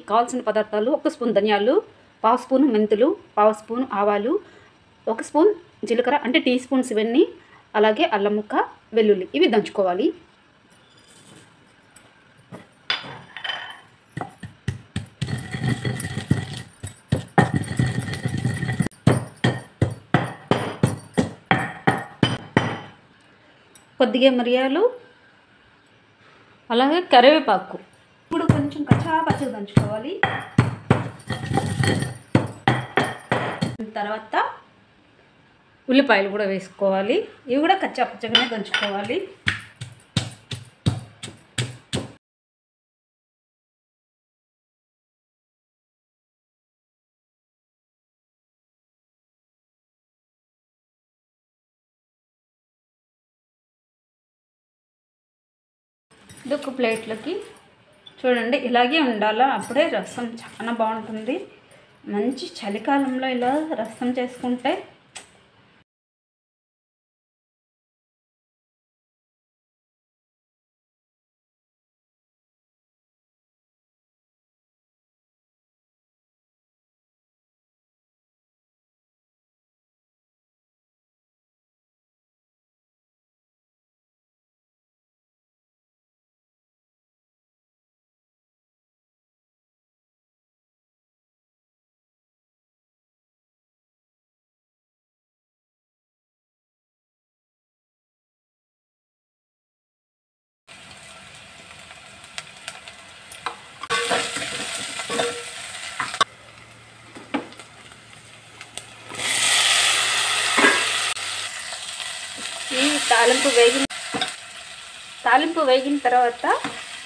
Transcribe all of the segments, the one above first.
కావాల్సిన పదార్థాలు: 1 స్పూన్ ధనియాలు, 1/2 స్పూన్ మెంతులు, 1/2 స్పూన్ ఆవాలు, 1 స్పూన్ జీలకర్ర అంటే టీ స్పూన్స్ ఇవన్నీ, అలాగే అల్లం ముక్క, వెల్లుల్లి ఇవి దంచుకోవాలి. కొద్దిగా మిరియాలు, అలాగే కరివేపాకు. ఇప్పుడు కొంచెం పచ్చగా దంచుకోవాలి. తర్వాత ఉల్లిపాయలు కూడా వేసుకోవాలి. ఇవి కూడా పచ్చగానే దంచుకోవాలి. ఇది ఒక ప్లేట్లోకి చూడండి, ఇలాగే ఉండాలా, అప్పుడే రసం చాలా బాగుంటుంది. మంచి చలికాలంలో ఇలా రసం చేసుకుంటే ఈ తాలింపు వేగిన తర్వాత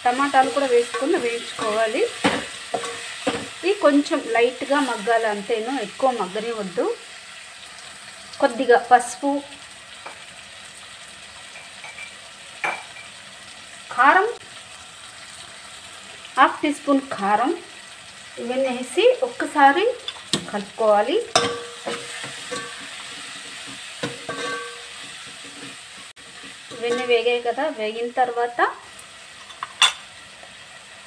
టమాటాలు కూడా వేసుకొని వేయించుకోవాలి. ఇది కొంచెం లైట్గా మగ్గాలి అంతేను, ఎక్కువ మగ్గనివద్దు. కొద్దిగా పసుపు, కారం, 1/2 టీ స్పూన్ కారం ఇవన్నీ వేసి ఒక్కసారి కలుపుకోవాలి. ఇవన్నీ వేగాయి కదా, వేగిన తర్వాత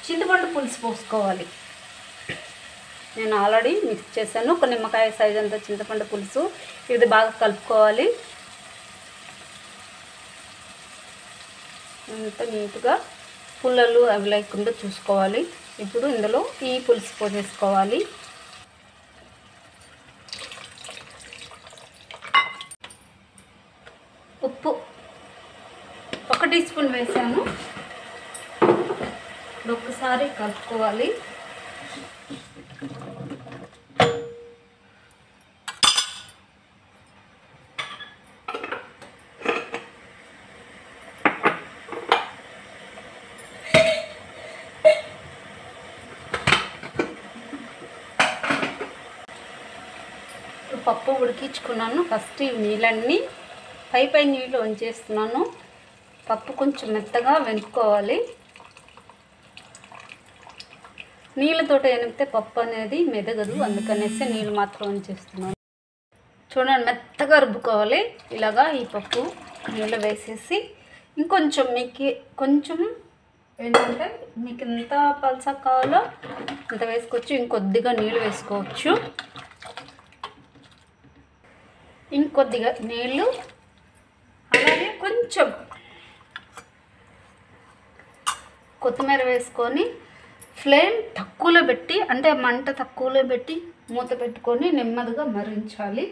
చింతపండు పులుసు పోసుకోవాలి. నేను ఆల్రెడీ మిక్స్ చేశాను, ఒక నిమ్మకాయ సైజ్ అంత చింతపండు పులుసు. ఇది బాగా కలుపుకోవాలి. అంత నీట్గా పుల్లలు అవి లేకుండా చూసుకోవాలి. ఇప్పుడు ఇందులో ఈ పులుసు పోసేసుకోవాలి. ఉప్పు 1 టీ స్పూన్ వేసాను. ఇప్పుడు ఒక్కసారి కలుపుకోవాలి. పప్పు ఉడికించుకున్నాను. ఫస్ట్ ఈ నీళ్ళన్నీ పై నీళ్ళు వంచేస్తున్నాను. పప్పు కొంచెం మెత్తగా వెనుక్కోవాలి. నీళ్ళతో ఎనిపితే పప్పు అనేది మెదగదు, అందుకనేసి నీళ్ళు మాత్రం వంచేస్తున్నాను. చూడండి, మెత్తగా రుబ్బుకోవాలి. ఇలాగా ఈ పప్పు నీళ్ళు వేసేసి ఇంకొంచెం మీకు కొంచెం ఏంటంటే మీకు ఎంత పలసగా కావాలో అంత వేసుకోవచ్చు. ఇంకొద్దిగా నీళ్ళు వేసుకోవచ్చు. ఇంకొద్దిగా నీళ్ళు, అలాగే కొంచెం కొత్తిమీర వేసుకొని ఫ్లేమ్ తక్కువలో పెట్టి, అంటే మంట తక్కువలో పెట్టి మూత పెట్టుకొని నెమ్మదిగా మరించాలి.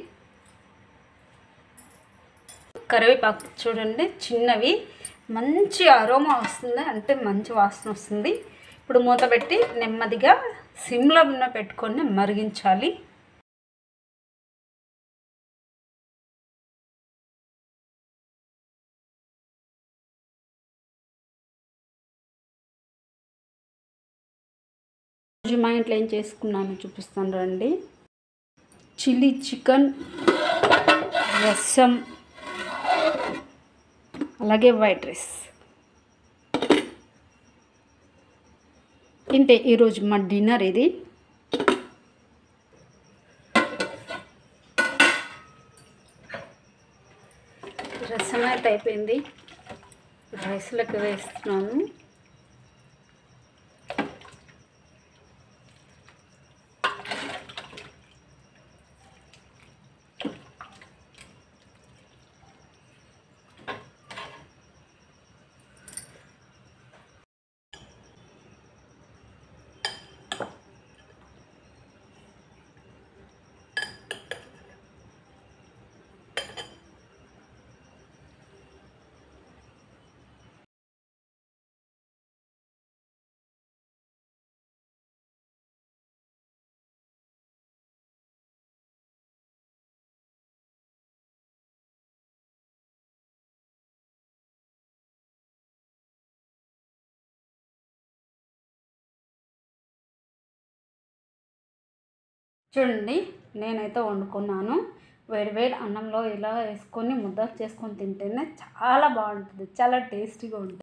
కరివేపాకు చూడండి, చిన్నవి, మంచి అరోమా వస్తుంది, అంటే మంచి వాసన వస్తుంది. ఇప్పుడు మూత పెట్టి నెమ్మదిగా సిమ్లో పెట్టుకొని మరిగించాలి. మా ఇంట్లో ఏం చేసుకున్నాను చూపిస్తాను రండి. చిల్లీ చికెన్, రసం, అలాగే వైట్ రైస్. ఇంతే ఈరోజు మా డిన్నర్ ఇది. రసం అయితే అయిపోయింది, రైస్లోకి వేస్తున్నాను. చూడండి నేనైతే వండుకున్నాను. వేడి వేడి అన్నంలో ఇలా వేసుకొని ముద్ద చేసుకొని తింటేనే చాలా బాగుంటుంది, చాలా టేస్టీగా ఉంటుంది.